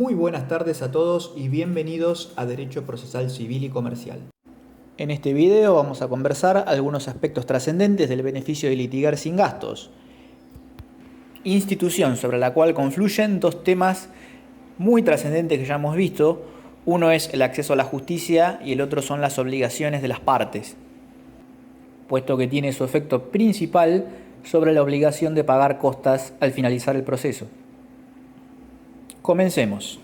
Muy buenas tardes a todos y bienvenidos a Derecho Procesal Civil y Comercial. En este video vamos a conversar algunos aspectos trascendentes del beneficio de litigar sin gastos, institución sobre la cual confluyen dos temas muy trascendentes que ya hemos visto. Uno es el acceso a la justicia y el otro son las obligaciones de las partes, puesto que tiene su efecto principal sobre la obligación de pagar costas al finalizar el proceso. Comencemos.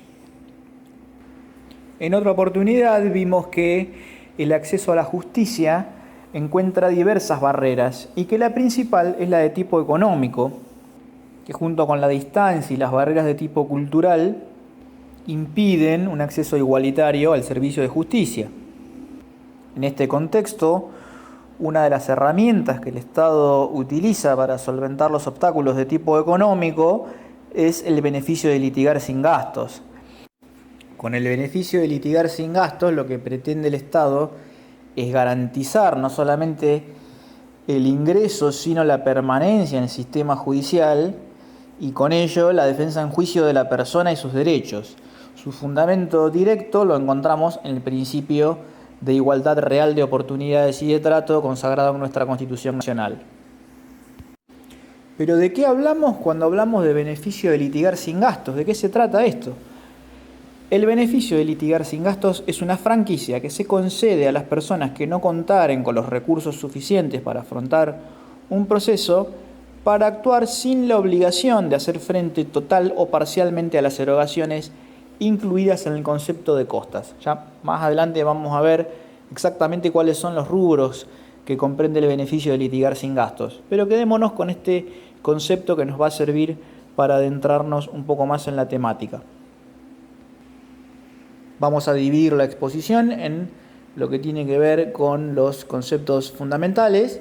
En otra oportunidad vimos que el acceso a la justicia encuentra diversas barreras y que la principal es la de tipo económico, que junto con la distancia y las barreras de tipo cultural impiden un acceso igualitario al servicio de justicia. En este contexto, una de las herramientas que el Estado utiliza para solventar los obstáculos de tipo económico es el beneficio de litigar sin gastos. Con el beneficio de litigar sin gastos, lo que pretende el Estado es garantizar no solamente el ingreso, sino la permanencia en el sistema judicial y con ello la defensa en juicio de la persona y sus derechos. Su fundamento directo lo encontramos en el principio de igualdad real de oportunidades y de trato consagrado en nuestra Constitución Nacional. Pero ¿de qué hablamos cuando hablamos de beneficio de litigar sin gastos? ¿De qué se trata esto? El beneficio de litigar sin gastos es una franquicia que se concede a las personas que no contaren con los recursos suficientes para afrontar un proceso para actuar sin la obligación de hacer frente total o parcialmente a las erogaciones incluidas en el concepto de costas. Ya más adelante vamos a ver exactamente cuáles son los rubros que comprende el beneficio de litigar sin gastos. Pero quedémonos con este concepto que nos va a servir para adentrarnos un poco más en la temática. Vamos a dividir la exposición en lo que tiene que ver con los conceptos fundamentales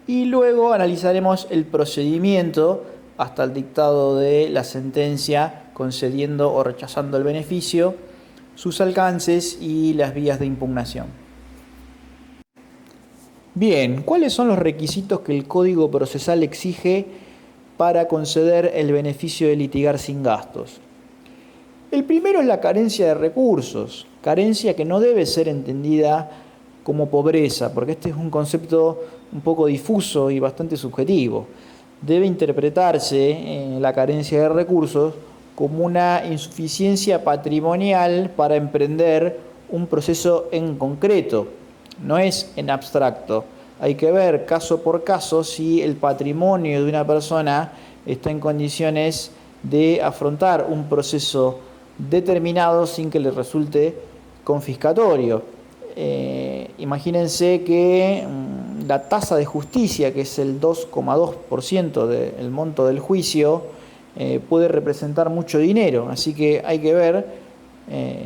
y luego analizaremos el procedimiento hasta el dictado de la sentencia concediendo o rechazando el beneficio, sus alcances y las vías de impugnación. Bien, ¿cuáles son los requisitos que el Código Procesal exige para conceder el beneficio de litigar sin gastos? El primero es la carencia de recursos, carencia que no debe ser entendida como pobreza, porque este es un concepto un poco difuso y bastante subjetivo. Debe interpretarse la carencia de recursos como una insuficiencia patrimonial para emprender un proceso en concreto. No es en abstracto. Hay que ver caso por caso si el patrimonio de una persona está en condiciones de afrontar un proceso determinado sin que le resulte confiscatorio. Imagínense que la tasa de justicia, que es el 2,2% del monto del juicio, puede representar mucho dinero, así que hay que ver,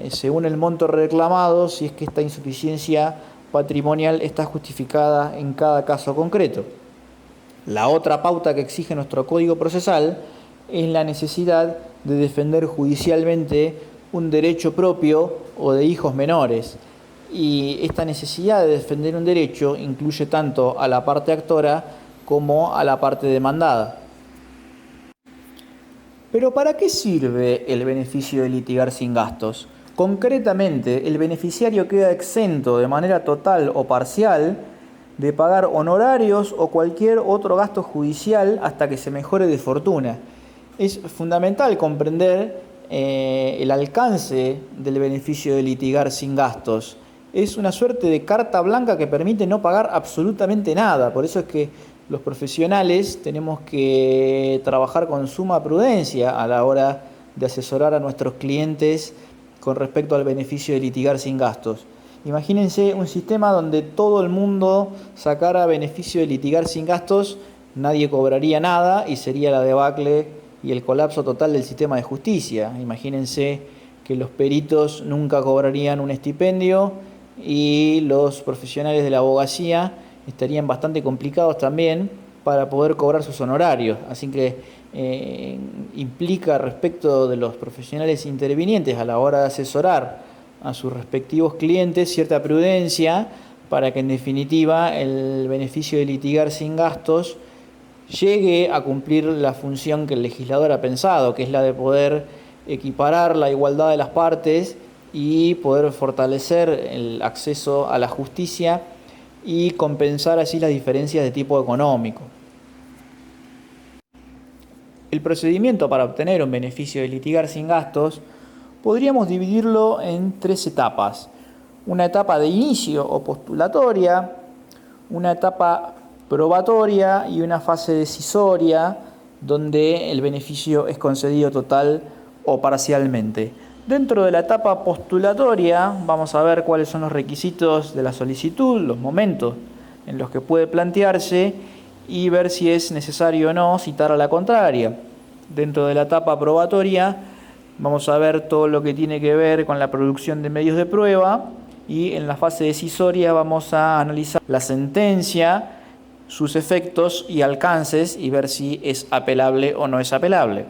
según el monto reclamado, si es que esta insuficiencia patrimonial está justificada en cada caso concreto. La otra pauta que exige nuestro Código Procesal es la necesidad de defender judicialmente un derecho propio o de hijos menores. Y esta necesidad de defender un derecho incluye tanto a la parte actora como a la parte demandada. Pero ¿para qué sirve el beneficio de litigar sin gastos? Concretamente, el beneficiario queda exento de manera total o parcial de pagar honorarios o cualquier otro gasto judicial hasta que se mejore de fortuna. Es fundamental comprender el alcance del beneficio de litigar sin gastos. Es una suerte de carta blanca que permite no pagar absolutamente nada. Por eso es que los profesionales tenemos que trabajar con suma prudencia a la hora de asesorar a nuestros clientes con respecto al beneficio de litigar sin gastos. Imagínense un sistema donde todo el mundo sacara beneficio de litigar sin gastos, nadie cobraría nada y sería la debacle y el colapso total del sistema de justicia. Imagínense que los peritos nunca cobrarían un estipendio y los profesionales de la abogacía estarían bastante complicados también para poder cobrar sus honorarios. Así que implica respecto de los profesionales intervinientes a la hora de asesorar a sus respectivos clientes cierta prudencia para que en definitiva el beneficio de litigar sin gastos llegue a cumplir la función que el legislador ha pensado, que es la de poder equiparar la igualdad de las partes y poder fortalecer el acceso a la justicia y compensar así las diferencias de tipo económico. El procedimiento para obtener un beneficio de litigar sin gastos podríamos dividirlo en 3 etapas. Una etapa de inicio o postulatoria, una etapa probatoria y una fase decisoria donde el beneficio es concedido total o parcialmente. Dentro de la etapa postulatoria vamos a ver cuáles son los requisitos de la solicitud, los momentos en los que puede plantearse y ver si es necesario o no citar a la contraria. Dentro de la etapa probatoria vamos a ver todo lo que tiene que ver con la producción de medios de prueba y en la fase decisoria vamos a analizar la sentencia, sus efectos y alcances y ver si es apelable o no es apelable.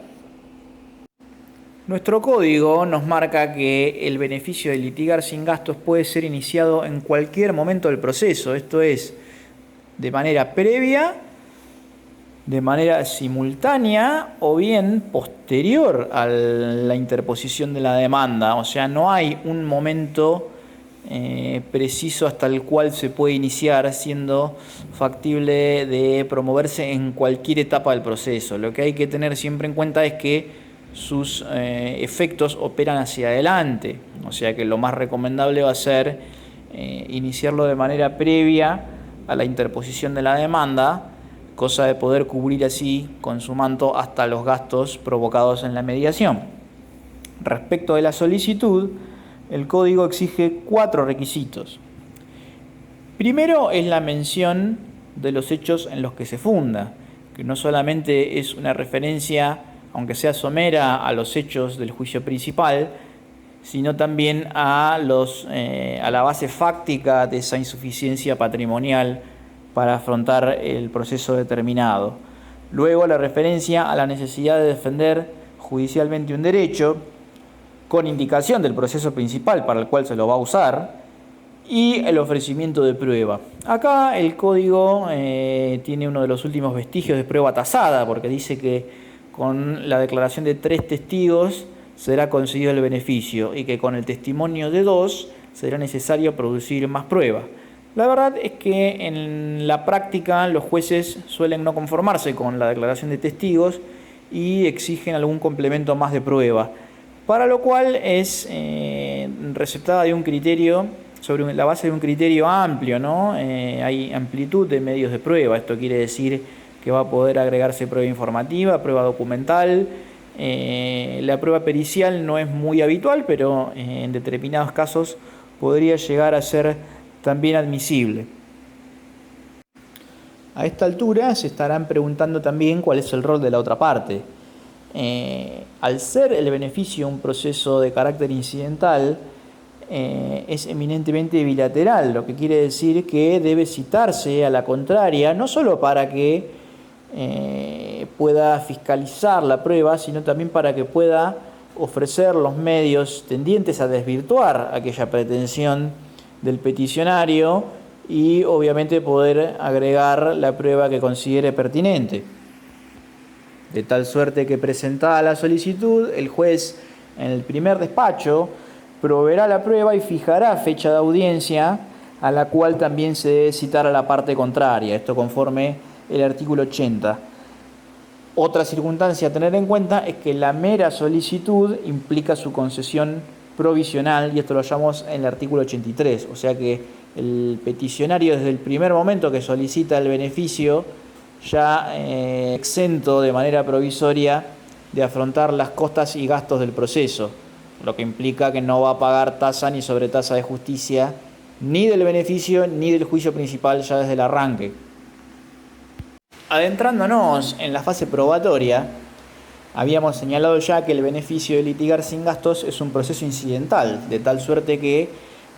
Nuestro código nos marca que el beneficio de litigar sin gastos puede ser iniciado en cualquier momento del proceso, esto es, de manera previa, de manera simultánea o bien posterior a la interposición de la demanda. O sea, no hay un momento preciso hasta el cual se puede iniciar, siendo factible de promoverse en cualquier etapa del proceso. Lo que hay que tener siempre en cuenta es que sus efectos operan hacia adelante, o sea que lo más recomendable va a ser iniciarlo de manera previa a la interposición de la demanda, cosa de poder cubrir así con su manto hasta los gastos provocados en la mediación. Respecto de la solicitud, el código exige 4 requisitos. Primero es la mención de los hechos en los que se funda, que no solamente es una referencia, aunque sea somera, a los hechos del juicio principal, sino también a la base fáctica de esa insuficiencia patrimonial para afrontar el proceso determinado. Luego la referencia a la necesidad de defender judicialmente un derecho, con indicación del proceso principal para el cual se lo va a usar, y el ofrecimiento de prueba. Acá el código tiene uno de los últimos vestigios de prueba tasada, porque dice que con la declaración de 3 testigos será concedido el beneficio y que con el testimonio de 2 será necesario producir más prueba. La verdad es que en la práctica los jueces suelen no conformarse con la declaración de testigos y exigen algún complemento más de prueba, para lo cual es receptada de un criterio, sobre la base de un criterio amplio, ¿no? Hay amplitud de medios de prueba. Esto quiere decir que va a poder agregarse prueba informativa, prueba documental. La prueba pericial no es muy habitual, pero en determinados casos podría llegar a ser también admisible. A esta altura se estarán preguntando también cuál es el rol de la otra parte. Al ser el beneficio un proceso de carácter incidental, es eminentemente bilateral, lo que quiere decir que debe citarse a la contraria, no solo para que pueda fiscalizar la prueba, sino también para que pueda ofrecer los medios tendientes a desvirtuar aquella pretensión del peticionario y obviamente poder agregar la prueba que considere pertinente. De tal suerte que presentada la solicitud, el juez en el primer despacho proveerá la prueba y fijará fecha de audiencia a la cual también se debe citar a la parte contraria, esto conforme el artículo 80. Otra circunstancia a tener en cuenta es que la mera solicitud implica su concesión provisional y esto lo llamamos en el artículo 83, o sea que el peticionario desde el primer momento que solicita el beneficio ya exento de manera provisoria de afrontar las costas y gastos del proceso, lo que implica que no va a pagar tasa ni sobretasa de justicia ni del beneficio ni del juicio principal ya desde el arranque. Adentrándonos en la fase probatoria, habíamos señalado ya que el beneficio de litigar sin gastos es un proceso incidental, de tal suerte que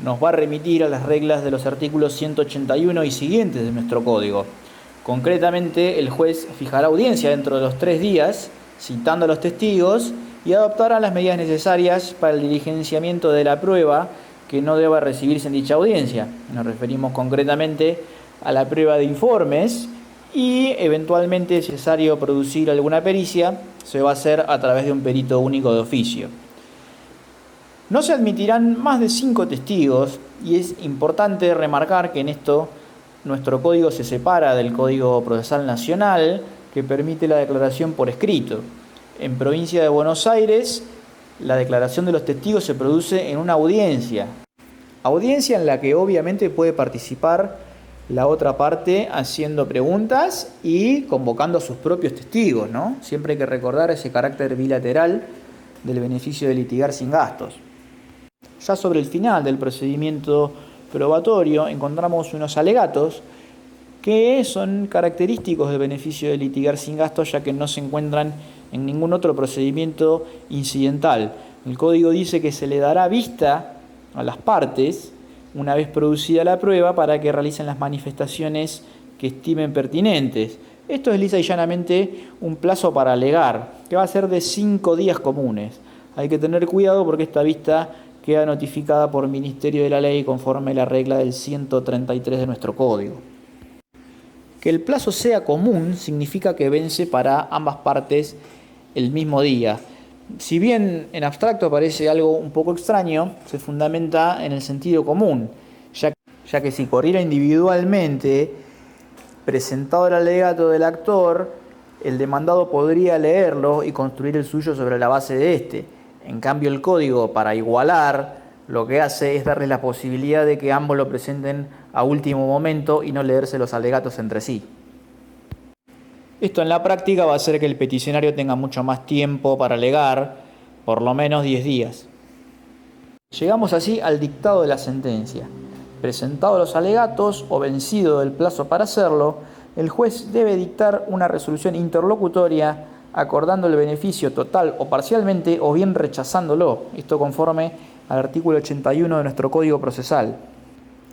nos va a remitir a las reglas de los artículos 181 y siguientes de nuestro código. Concretamente, el juez fijará audiencia dentro de los 3 días, citando a los testigos, y adoptará las medidas necesarias para el diligenciamiento de la prueba que no deba recibirse en dicha audiencia. Nos referimos concretamente a la prueba de informes y eventualmente, si es necesario producir alguna pericia, se va a hacer a través de un perito único de oficio. No se admitirán más de 5 testigos y es importante remarcar que en esto nuestro código se separa del Código Procesal Nacional, que permite la declaración por escrito. En provincia de Buenos Aires, la declaración de los testigos se produce en una audiencia en la que obviamente puede participar la otra parte haciendo preguntas y convocando a sus propios testigos, ¿no? Siempre hay que recordar ese carácter bilateral del beneficio de litigar sin gastos. Ya sobre el final del procedimiento probatorio encontramos unos alegatos que son característicos del beneficio de litigar sin gastos, ya que no se encuentran en ningún otro procedimiento incidental. El código dice que se le dará vista a las partes una vez producida la prueba para que realicen las manifestaciones que estimen pertinentes. Esto es lisa y llanamente un plazo para alegar, que va a ser de 5 días comunes. Hay que tener cuidado porque esta vista queda notificada por Ministerio de la Ley conforme la regla del 133 de nuestro código. Que el plazo sea común significa que vence para ambas partes el mismo día. Si bien en abstracto parece algo un poco extraño, se fundamenta en el sentido común, ya que si corriera individualmente, presentado el alegato del actor, el demandado podría leerlo y construir el suyo sobre la base de este. En cambio, el código, para igualar, lo que hace es darle la posibilidad de que ambos lo presenten a último momento y no leerse los alegatos entre sí. Esto en la práctica va a hacer que el peticionario tenga mucho más tiempo para alegar, por lo menos 10 días. Llegamos así al dictado de la sentencia. Presentados los alegatos o vencido el plazo para hacerlo, el juez debe dictar una resolución interlocutoria acordando el beneficio total o parcialmente o bien rechazándolo. Esto conforme al artículo 81 de nuestro Código Procesal.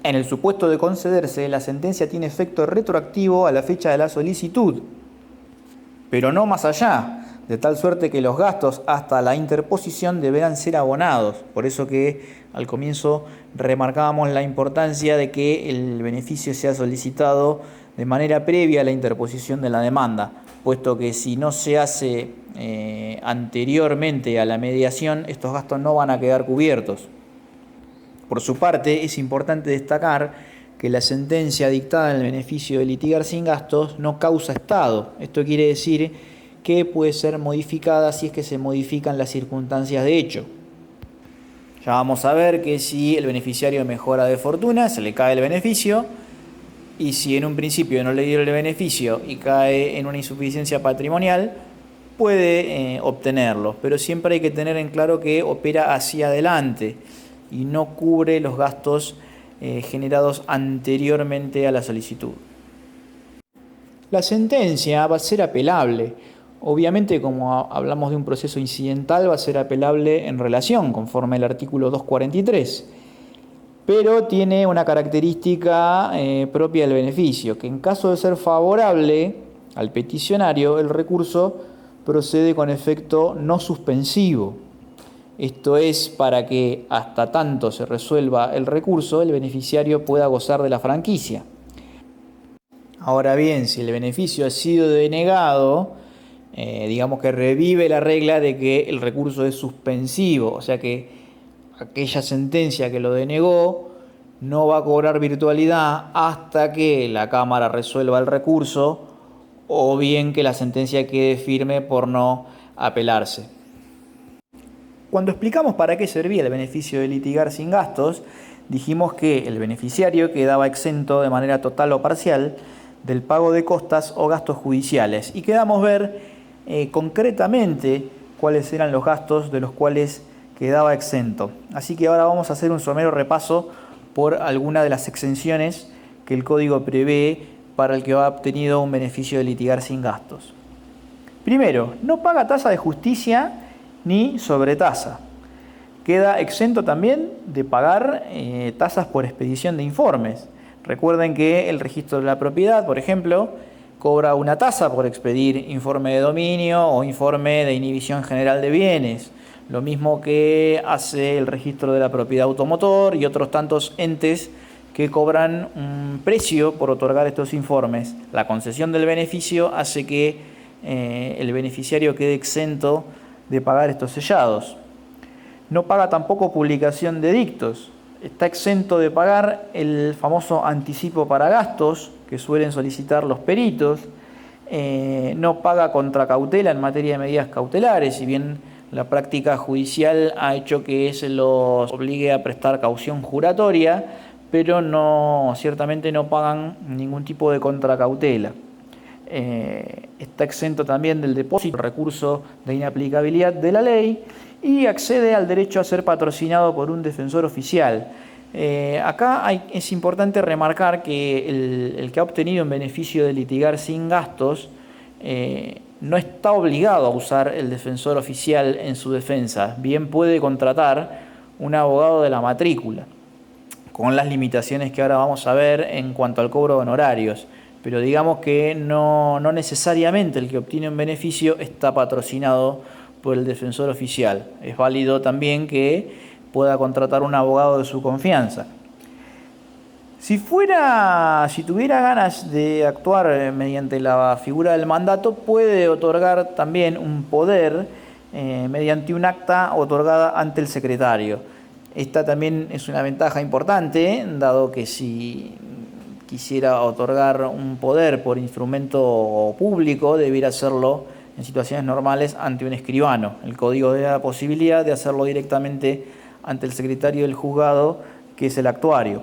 En el supuesto de concederse, la sentencia tiene efecto retroactivo a la fecha de la solicitud, pero no más allá, de tal suerte que los gastos hasta la interposición deberán ser abonados. Por eso que al comienzo remarcábamos la importancia de que el beneficio sea solicitado de manera previa a la interposición de la demanda, puesto que si no se hace anteriormente a la mediación, estos gastos no van a quedar cubiertos. Por su parte, es importante destacar que la sentencia dictada en el beneficio de litigar sin gastos no causa estado. Esto quiere decir que puede ser modificada si es que se modifican las circunstancias de hecho. Ya vamos a ver que si el beneficiario mejora de fortuna, se le cae el beneficio, y si en un principio no le dieron el beneficio y cae en una insuficiencia patrimonial, puede obtenerlo, pero siempre hay que tener en claro que opera hacia adelante y no cubre los gastos generados anteriormente a la solicitud. La sentencia va a ser apelable. Obviamente, como hablamos de un proceso incidental, va a ser apelable en relación, conforme al artículo 243. Pero tiene una característica propia del beneficio, que en caso de ser favorable al peticionario, el recurso procede con efecto no suspensivo. Esto es para que hasta tanto se resuelva el recurso, el beneficiario pueda gozar de la franquicia. Ahora bien, si el beneficio ha sido denegado, digamos que revive la regla de que el recurso es suspensivo, o sea que aquella sentencia que lo denegó no va a cobrar virtualidad hasta que la Cámara resuelva el recurso o bien que la sentencia quede firme por no apelarse. Cuando explicamos para qué servía el beneficio de litigar sin gastos, dijimos que el beneficiario quedaba exento de manera total o parcial del pago de costas o gastos judiciales y quedamos ver concretamente cuáles eran los gastos de los cuales quedaba exento. Así que ahora vamos a hacer un somero repaso por alguna de las exenciones que el código prevé para el que ha obtenido un beneficio de litigar sin gastos. Primero, no paga tasa de justicia ni sobretasa. Queda exento también de pagar tasas por expedición de informes. Recuerden que el registro de la propiedad, por ejemplo, cobra una tasa por expedir informe de dominio o informe de inhibición general de bienes. Lo mismo que hace el registro de la propiedad automotor y otros tantos entes que cobran un precio por otorgar estos informes. La concesión del beneficio hace que el beneficiario quede exento de pagar estos sellados. No paga tampoco publicación de edictos. Está exento de pagar el famoso anticipo para gastos que suelen solicitar los peritos. No paga contracautela en materia de medidas cautelares, si bien la práctica judicial ha hecho que se los obligue a prestar caución juratoria, pero ciertamente no pagan ningún tipo de contracautela. Está exento también del depósito, recurso de inaplicabilidad de la ley, y accede al derecho a ser patrocinado por un defensor oficial. Acá es importante remarcar que el que ha obtenido un beneficio de litigar sin gastos no está obligado a usar el defensor oficial en su defensa. Bien puede contratar un abogado de la matrícula, con las limitaciones que ahora vamos a ver en cuanto al cobro de honorarios. Pero digamos que no necesariamente el que obtiene un beneficio está patrocinado por el defensor oficial. Es válido también que pueda contratar un abogado de su confianza. Si tuviera ganas de actuar mediante la figura del mandato, puede otorgar también un poder mediante un acta otorgada ante el secretario. Esta también es una ventaja importante, dado que si quisiera otorgar un poder por instrumento público, debiera hacerlo en situaciones normales ante un escribano. El código da la posibilidad de hacerlo directamente ante el secretario del juzgado, que es el actuario.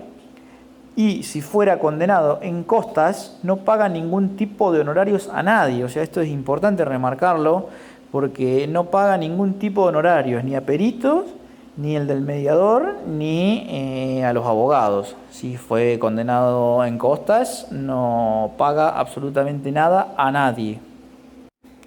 Y si fuera condenado en costas, no paga ningún tipo de honorarios a nadie. O sea, esto es importante remarcarlo, porque no paga ningún tipo de honorarios, ni a peritos, ni el del mediador, ni a los abogados. Si fue condenado en costas, no paga absolutamente nada a nadie.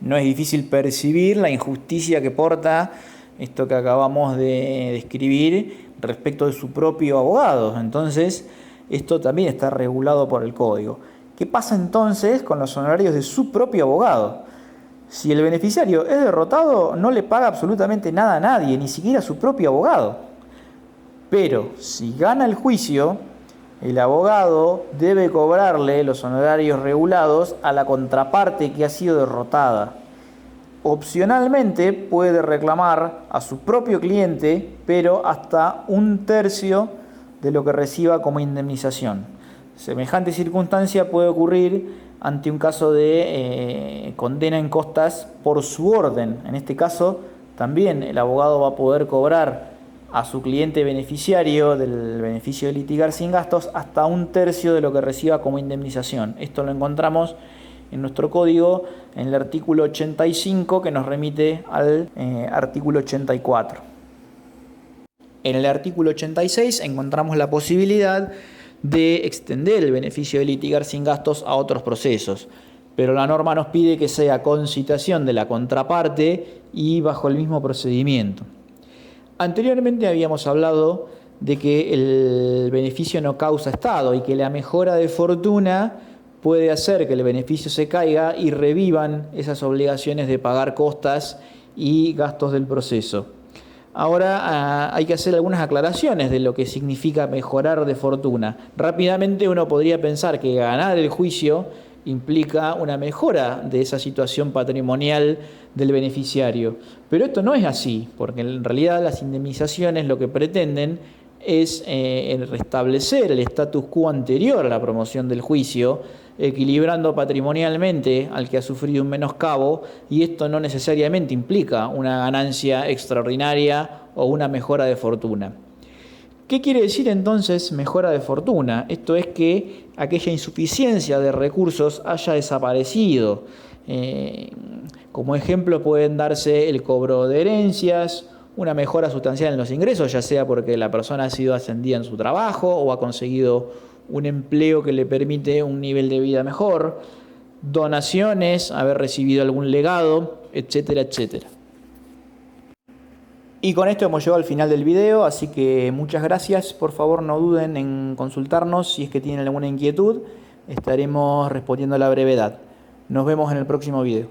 No es difícil percibir la injusticia que porta esto que acabamos de describir respecto de su propio abogado. Entonces, esto también está regulado por el código. ¿Qué pasa entonces con los honorarios de su propio abogado? Si el beneficiario es derrotado, no le paga absolutamente nada a nadie, ni siquiera a su propio abogado. Pero si gana el juicio, el abogado debe cobrarle los honorarios regulados a la contraparte que ha sido derrotada. Opcionalmente puede reclamar a su propio cliente, pero hasta 1/3 de lo que reciba como indemnización. Semejante circunstancia puede ocurrir ante un caso de condena en costas por su orden. En este caso, también el abogado va a poder cobrar a su cliente beneficiario del beneficio de litigar sin gastos hasta 1/3 de lo que reciba como indemnización. Esto lo encontramos en nuestro código, en el artículo 85, que nos remite al artículo 84. En el artículo 86 encontramos la posibilidad de extender el beneficio de litigar sin gastos a otros procesos, pero la norma nos pide que sea con citación de la contraparte y bajo el mismo procedimiento. Anteriormente habíamos hablado de que el beneficio no causa estado y que la mejora de fortuna puede hacer que el beneficio se caiga y revivan esas obligaciones de pagar costas y gastos del proceso. Ahora hay que hacer algunas aclaraciones de lo que significa mejorar de fortuna. Rápidamente uno podría pensar que ganar el juicio implica una mejora de esa situación patrimonial del beneficiario. Pero esto no es así, porque en realidad las indemnizaciones lo que pretenden es restablecer el status quo anterior a la promoción del juicio, equilibrando patrimonialmente al que ha sufrido un menoscabo, y esto no necesariamente implica una ganancia extraordinaria o una mejora de fortuna. ¿Qué quiere decir entonces mejora de fortuna? Esto es que aquella insuficiencia de recursos haya desaparecido. Como ejemplo pueden darse el cobro de herencias, una mejora sustancial en los ingresos, ya sea porque la persona ha sido ascendida en su trabajo o ha conseguido un empleo que le permite un nivel de vida mejor, donaciones, haber recibido algún legado, etcétera, etcétera. Y con esto hemos llegado al final del video, así que muchas gracias. Por favor, no duden en consultarnos si es que tienen alguna inquietud. Estaremos respondiendo a la brevedad. Nos vemos en el próximo video.